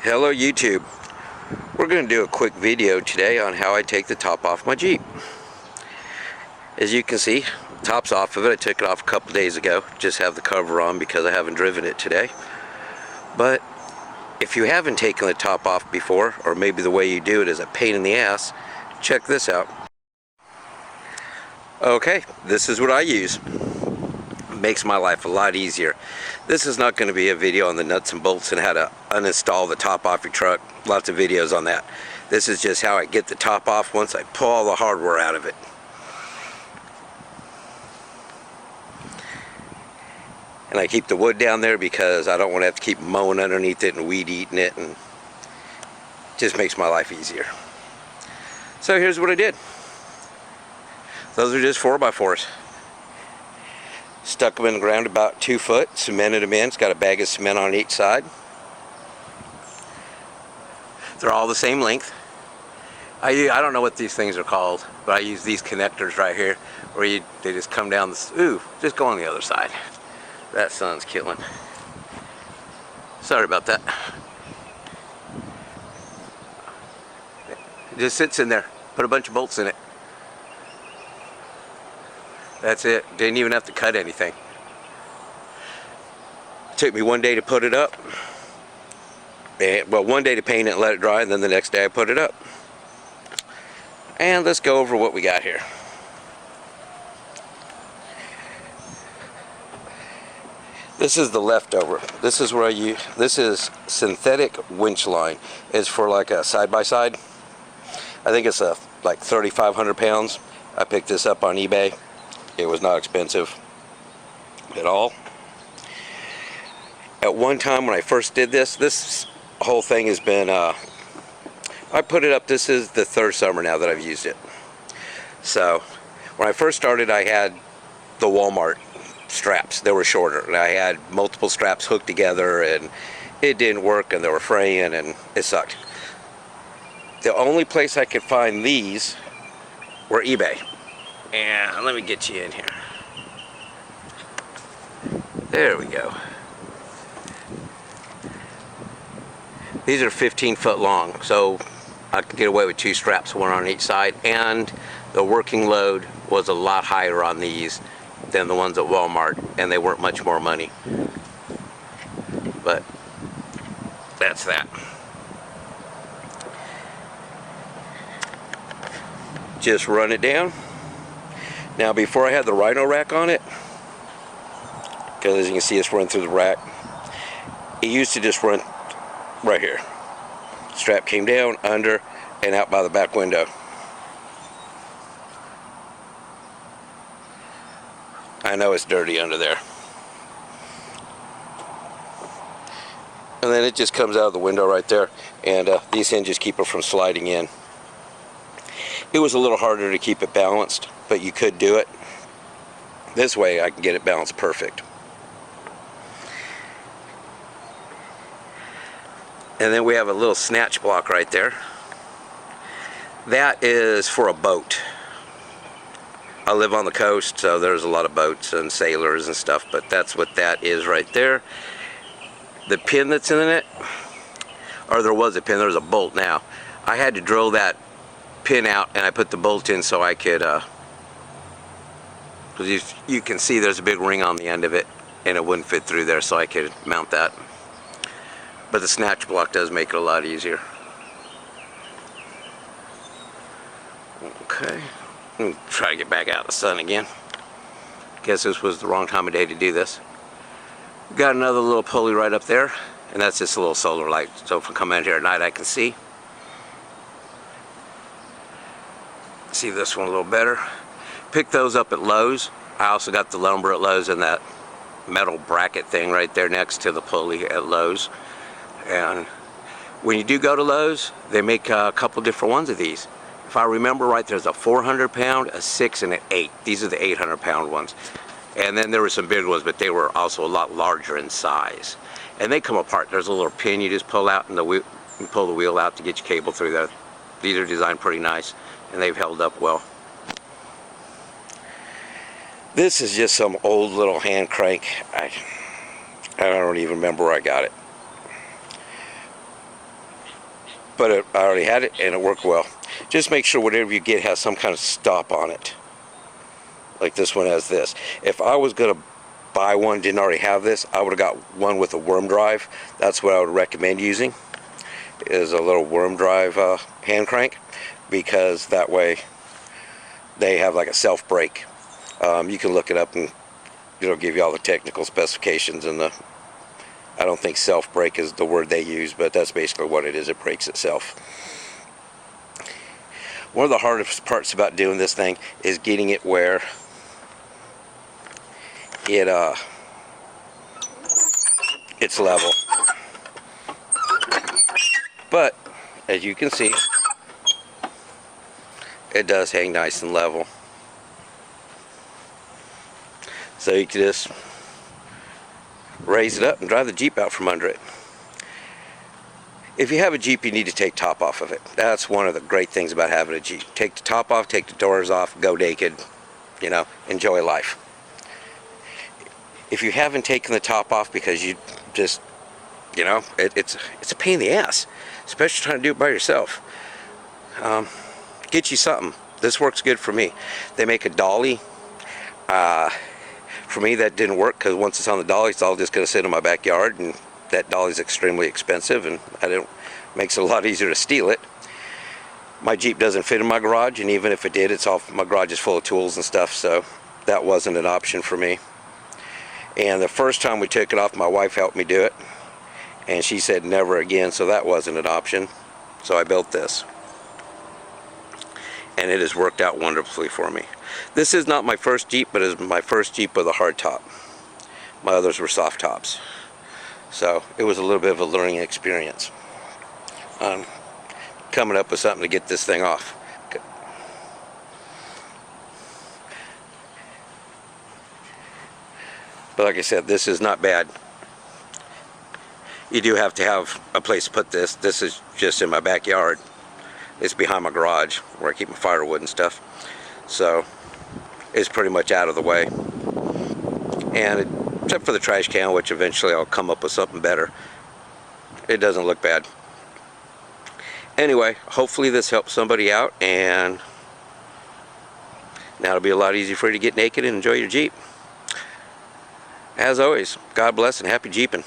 Hello YouTube. We're going to do a quick video today on how I take the top off my Jeep. As you can see, the top's off of it. I took it off a couple days ago. Just have the cover on because I haven't driven it today. But if you haven't taken the top off before, or maybe the way you do it is a pain in the ass, check this out. Okay, this is what I use. Makes my life a lot easier. This is not going to be a video on the nuts and bolts and how to uninstall the top off your truck. Lots of videos on that. This is just how I get the top off once I pull all the hardware out of it. And I keep the wood down there because I don't want to have to keep mowing underneath it and weed eating it, and it just makes my life easier. So here's what I did. Those are just 4x4s. Stuck them in the ground about 2 foot, cemented them in. It's got a bag of cement on each side. They're all the same length. I don't know what these things are called, but I use these connectors right here where they just come down the... Ooh, just go on the other side. That sun's killing. Sorry about that. It just sits in there. Put a bunch of bolts in it. That's it. Didn't even have to cut anything. It took me 1 day to put it up. Well, 1 day to paint it and let it dry, and then the next day I put it up. And let's go over what we got here. This is the leftover. This is where I use. This is synthetic winch line. It's for like a side-by-side. I think it's like 3,500 pounds. I picked this up on eBay. It was not expensive at all. At one time when I first did this whole thing has been, I put it up, this is the 3rd summer now that I've used it. So when I first started, I had the Walmart straps. They were shorter, and I had multiple straps hooked together, and it didn't work, and they were fraying, and it sucked. The only place I could find these were eBay. And let me get you in here. There we go. These are 15 foot long, so I could get away with 2 straps, one on each side, and the working load was a lot higher on these than the ones at Walmart, and they weren't much more money. But that's that. Just run it down. Now, before I had the Rhino rack on it, because as you can see it's run through the rack, it used to just run right here. Strap came down, under, and out by the back window. I know it's dirty under there. And then it just comes out of the window right there, and these hinges keep it from sliding in. It was a little harder to keep it balanced, but you could do it. This way I can get it balanced perfect. And then we have a little snatch block right there. That is for a boat. I live on the coast, so there's a lot of boats and sailors and stuff, but that's what that is right there. The pin that's in it, or there was a pin, there's a bolt now. I had to drill that pin out, and I put the bolt in so I could, because you can see there's a big ring on the end of it, and it wouldn't fit through there, so I could mount that. But the snatch block does make it a lot easier. Okay, try to get back out of the sun again. Guess this was the wrong time of day to do this. Got another little pulley right up there, and that's just a little solar light, so if I come in here at night I can see this one a little better. Pick those up at Lowe's. I also got the lumber at Lowe's and that metal bracket thing right there next to the pulley at Lowe's. And when you do go to Lowe's, they make a couple different ones of these. If I remember right, there's a 400 pound, a 6, and an 8. These are the 800 pound ones. And then there were some big ones, but they were also a lot larger in size. And they come apart. There's a little pin you just pull out, and you pull the wheel out to get your cable through there. These are designed pretty nice, and they've held up well. This is just some old little hand crank. I don't even remember where I got it. but I already had it and it worked well. Just make sure whatever you get has some kind of stop on it. Like this one has this. If I was going to buy one, didn't already have this, I would have got one with a worm drive. That's what I would recommend using, is a little worm drive hand crank, because that way they have like a self brake. You can look it up and it'll give you all the technical specifications, and I don't think self brake is the word they use, but that's basically what it is. It brakes itself. One of the hardest parts about doing this thing is getting it where it's level. But as you can see, it does hang nice and level. So you can just raise it up and drive the Jeep out from under it. If you have a Jeep, you need to take top off of it. That's one of the great things about having a Jeep. Take the top off, take the doors off, go naked, you know, enjoy life. If you haven't taken the top off because you just, you know, it's a pain in the ass, especially trying to do it by yourself. Get you something. This works good for me. They make a dolly. For me, that didn't work, because once it's on the dolly, it's all just going to sit in my backyard, and that dolly's extremely expensive, and makes it a lot easier to steal it. My Jeep doesn't fit in my garage, and even if it did, my garage is full of tools and stuff, so that wasn't an option for me. And the first time we took it off, my wife helped me do it, and she said never again, so that wasn't an option. So I built this, and it has worked out wonderfully for me. This is not my first Jeep, but it is my first Jeep with a hard top. My others were soft tops. So it was a little bit of a learning experience. Coming up with something to get this thing off. But like I said, this is not bad. You do have to have a place to put this. This is just in my backyard. It's behind my garage where I keep my firewood and stuff. So it's pretty much out of the way. And except for the trash can, which eventually I'll come up with something better, it doesn't look bad. Anyway, hopefully this helps somebody out, and now it'll be a lot easier for you to get naked and enjoy your Jeep. As always, God bless and happy Jeeping.